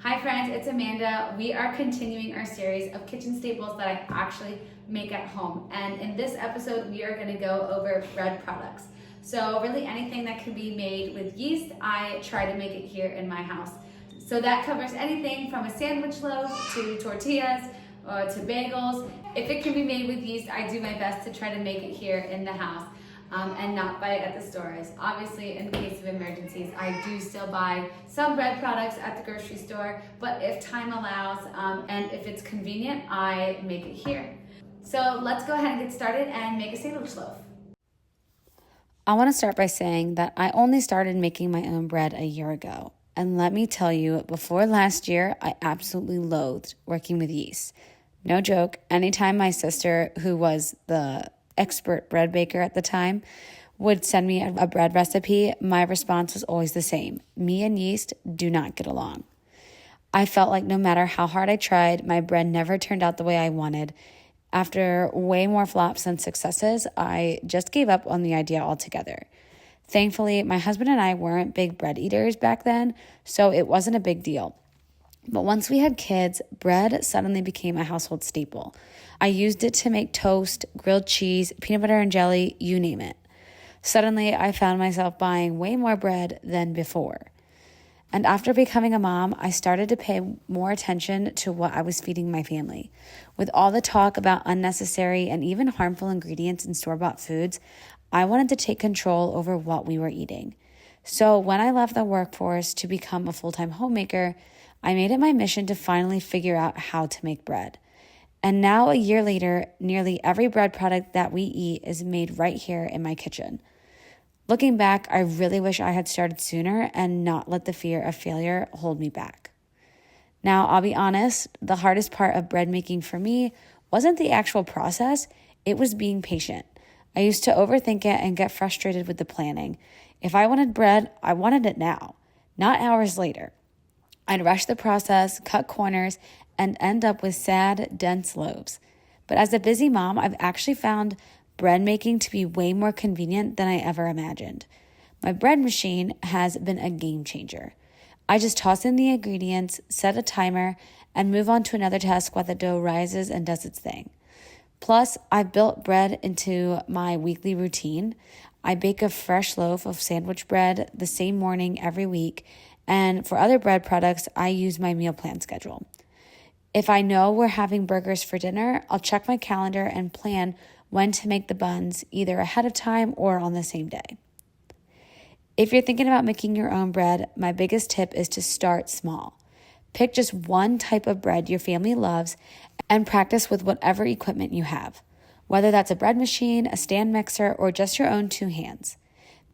Hi friends, it's Amanda. We are continuing our series of kitchen staples that I actually make at home. And in this episode, we are gonna go over bread products. So really anything that can be made with yeast, I try to make it here in my house. So that covers anything from a sandwich loaf to tortillas or to bagels. If it can be made with yeast, I do my best to try to make it here in the house. And not buy it at the stores. Obviously, in case of emergencies, I do still buy some bread products at the grocery store, but if time allows and if it's convenient, I make it here. So let's go ahead and get started and make a sandwich loaf. I want to start by saying that I only started making my own bread a year ago. And let me tell you, before last year, I absolutely loathed working with yeast. No joke, anytime my sister, who was the expert bread baker at the time, would send me a bread recipe, my response was always the same. Me and yeast do not get along. I felt like no matter how hard I tried, my bread never turned out the way I wanted. After way more flops than successes, I just gave up on the idea altogether. Thankfully, my husband and I weren't big bread eaters back then, so it wasn't a big deal. But once we had kids, bread suddenly became a household staple. I used it to make toast, grilled cheese, peanut butter and jelly, you name it. Suddenly, I found myself buying way more bread than before. And after becoming a mom, I started to pay more attention to what I was feeding my family. With all the talk about unnecessary and even harmful ingredients in store-bought foods, I wanted to take control over what we were eating. So when I left the workforce to become a full-time homemaker, I made it my mission to finally figure out how to make bread. And now, a year later, nearly every bread product that we eat is made right here in my kitchen. Looking back, I really wish I had started sooner and not let the fear of failure hold me back. Now, I'll be honest, the hardest part of bread making for me wasn't the actual process, it was being patient. I used to overthink it and get frustrated with the planning. If I wanted bread, I wanted it now, not hours later. I'd rush the process, cut corners, and end up with sad, dense loaves. But as a busy mom, I've actually found bread making to be way more convenient than I ever imagined. My bread machine has been a game changer. I just toss in the ingredients, set a timer, and move on to another task while the dough rises and does its thing. Plus, I've built bread into my weekly routine. I bake a fresh loaf of sandwich bread the same morning every week, and for other bread products, I use my meal plan schedule. If I know we're having burgers for dinner, I'll check my calendar and plan when to make the buns, either ahead of time or on the same day. If you're thinking about making your own bread, my biggest tip is to start small. Pick just one type of bread your family loves and practice with whatever equipment you have, whether that's a bread machine, a stand mixer, or just your own two hands.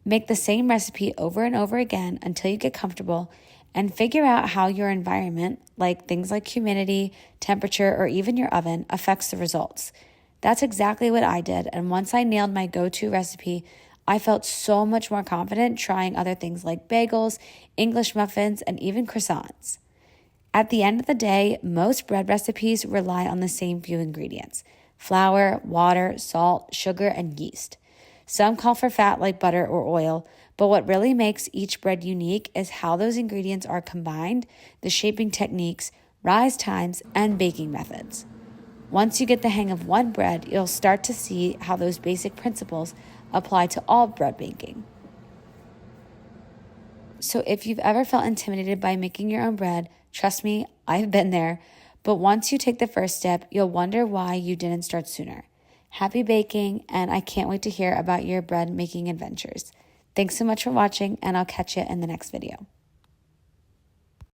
Make the same recipe over and over again until you get comfortable and figure out how your environment, like things like humidity, temperature, or even your oven, affects the results. That's exactly what I did, and once I nailed my go-to recipe, I felt so much more confident trying other things like bagels, English muffins, and even croissants. At the end of the day, most bread recipes rely on the same few ingredients: flour, water, salt, sugar, and yeast. Some call for fat like butter or oil, but what really makes each bread unique is how those ingredients are combined, the shaping techniques, rise times, and baking methods. Once you get the hang of one bread, you'll start to see how those basic principles apply to all bread baking. So if you've ever felt intimidated by making your own bread, trust me, I've been there. But once you take the first step, you'll wonder why you didn't start sooner. Happy baking, and I can't wait to hear about your bread making adventures. Thanks so much for watching, and I'll catch you in the next video.